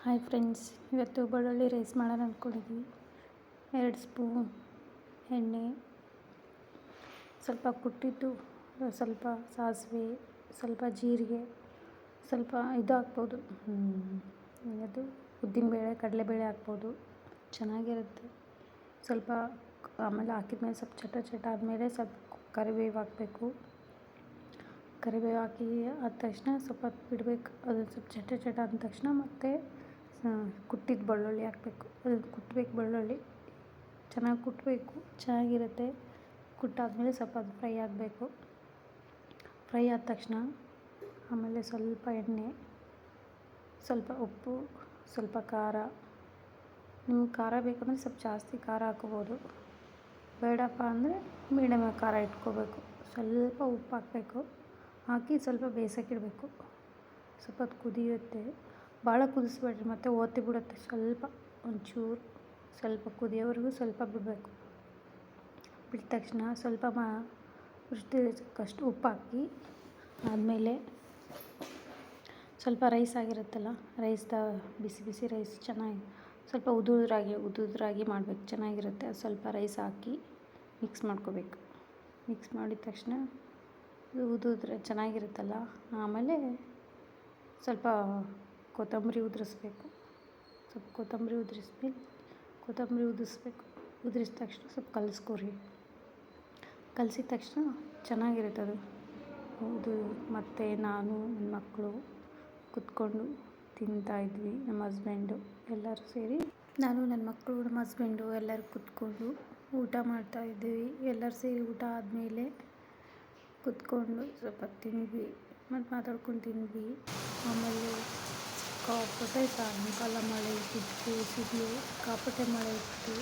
Hi friends, ಇವತ್ತು ಬೆಳ್ಳುಳ್ಳಿ rice ಮಾಡೋಣ ಅಂದ್ಕೊಂಡಿದ್ವಿ. 2 ಸ್ಪೂನ್ ಎಣ್ಣೆ, ಸ್ವಲ್ಪ ಕುಟ್ಟಿದ್ದು, ಸ್ವಲ್ಪ ಸಾಸಿವೆ, ಸ್ವಲ್ಪ ಜೀರಿಗೆ, ಸ್ವಲ್ಪ ಇದು ಹಾಕ್ಬೋದು, ಅದು ಉದ್ದಿನಬೇಳೆ, ಕಡಲೆಬೇಳೆ ಹಾಕ್ಬೋದು, ಚೆನ್ನಾಗಿರುತ್ತೆ. ಸ್ವಲ್ಪ ಆಮೇಲೆ ಹಾಕಿದ್ಮೇಲೆ ಸ್ವಲ್ಪ ಚಟ ಆದಮೇಲೆ ಸ್ವಲ್ಪ ಕರಿಬೇವು ಹಾಕಬೇಕು. ಕರಿಬೇವು ಹಾಕಿ ಆದ ತಕ್ಷಣ ಸ್ವಲ್ಪ ಬಿಡಬೇಕು. ಅದು ಸ್ವಲ್ಪ ಚಟ ಆದ ತಕ್ಷಣ ಮತ್ತೆ ಕುಟ್ಟಿದ ಬೆಳ್ಳುಳ್ಳಿ ಹಾಕಬೇಕು. ಅದನ್ನು ಕುಟ್ಟಬೇಕು, ಬೆಳ್ಳುಳ್ಳಿ ಚೆನ್ನಾಗಿ ಕುಟ್ಟಬೇಕು, ಚೆನ್ನಾಗಿರುತ್ತೆ. ಕುಟ್ಟಾದಮೇಲೆ ಸ್ವಲ್ಪ ಅದು ಫ್ರೈ ಆಗಬೇಕು. ಫ್ರೈ ಆದ ತಕ್ಷಣ ಆಮೇಲೆ ಸ್ವಲ್ಪ ಎಣ್ಣೆ, ಸ್ವಲ್ಪ ಉಪ್ಪು, ಸ್ವಲ್ಪ ಖಾರ. ನಿಮ್ಗೆ ಖಾರ ಬೇಕಂದರೆ ಸ್ವಲ್ಪ ಜಾಸ್ತಿ ಖಾರ ಹಾಕೋಬೋದು, ಬೇಡಪ್ಪ ಅಂದರೆ ಮೀಡಿಯಮ್ ಖಾರ ಇಟ್ಕೋಬೇಕು. ಸ್ವಲ್ಪ ಉಪ್ಪು ಹಾಕಬೇಕು, ಹಾಕಿ ಸ್ವಲ್ಪ ಬೇಯಿಸೋಕ್ಕಿಡಬೇಕು. ಸ್ವಲ್ಪ ಹೊತ್ತು ಕುದಿಯುತ್ತೆ, ಭಾಳ ಕುದಿಸ್ಬೇಡ್ರಿ, ಮತ್ತು ಒತ್ತಿ ಬಿಡುತ್ತೆ. ಸ್ವಲ್ಪ ಒಂಚೂರು ಸ್ವಲ್ಪ ಕುದಿಯೋವರೆಗೂ ಸ್ವಲ್ಪ ಬಿಡಬೇಕು. ಬಿಟ್ಟ ತಕ್ಷಣ ಸ್ವಲ್ಪ ರುಚಿಗೆ ಉಪ್ಪು ಹಾಕಿ ಆದಮೇಲೆ ಸ್ವಲ್ಪ ರೈಸ್ ಆಗಿರುತ್ತಲ್ಲ, ಬಿಸಿ ರೈಸ್ ಚೆನ್ನಾಗಿ ಸ್ವಲ್ಪ ಉದುರಾಗಿ ಮಾಡಬೇಕು, ಚೆನ್ನಾಗಿರುತ್ತೆ. ಸ್ವಲ್ಪ ರೈಸ್ ಹಾಕಿ ಮಿಕ್ಸ್ ಮಾಡ್ಕೋಬೇಕು. ಮಿಕ್ಸ್ ಮಾಡಿದ ತಕ್ಷಣ ಉದುದ್ರೆ ಚೆನ್ನಾಗಿರುತ್ತಲ್ಲ. ಆಮೇಲೆ ಸ್ವಲ್ಪ ಕೊತ್ತಂಬರಿ ಉದುರಿಸ್ಬೇಕು. ಸ್ವಲ್ಪ ಕೊತ್ತಂಬರಿ ಉದುರಿಸ್ಬೇಕು. ಉದುರಿಸಿದ ತಕ್ಷಣ ಸ್ವಲ್ಪ ಕಲಿಸ್ಕೊರಿ. ಕಲಸಿದ ತಕ್ಷಣ ಚೆನ್ನಾಗಿರುತ್ತೆ ಅದು. ಮತ್ತು ನಾನು ನನ್ನ ಮಕ್ಕಳು ಕೂತ್ಕೊಂಡು ತಿಂತಾಯಿದ್ವಿ. ನಮ್ಮ ಹಸ್ಬೆಂಡು ಎಲ್ಲರೂ ಸೇರಿ, ನಾನು ನನ್ನ ಮಕ್ಕಳು ನಮ್ಮ ಹಸ್ಬೆಂಡು ಎಲ್ಲರೂ ಕೂತ್ಕೊಂಡು ಊಟ ಮಾಡ್ತಾಯಿದ್ವಿ. ಎಲ್ಲರೂ ಸೇರಿ ಊಟ ಆದಮೇಲೆ ಕೂತ್ಕೊಂಡು ಸ್ವಲ್ಪ ತಿಂದ್ವಿ, ಮತ್ತು ಮಾತಾಡ್ಕೊಂಡು ತಿಂದ್ವಿ. ಆಮೇಲೆ ಸಾಯಂಕಾಲ ಮಳೆ ಇಟ್ಟಿತ್ತು, ಸಿಡಿಲು, ಸಿಕ್ಕಾಪಟ್ಟೆ ಮಳೆ ಇತ್ತು.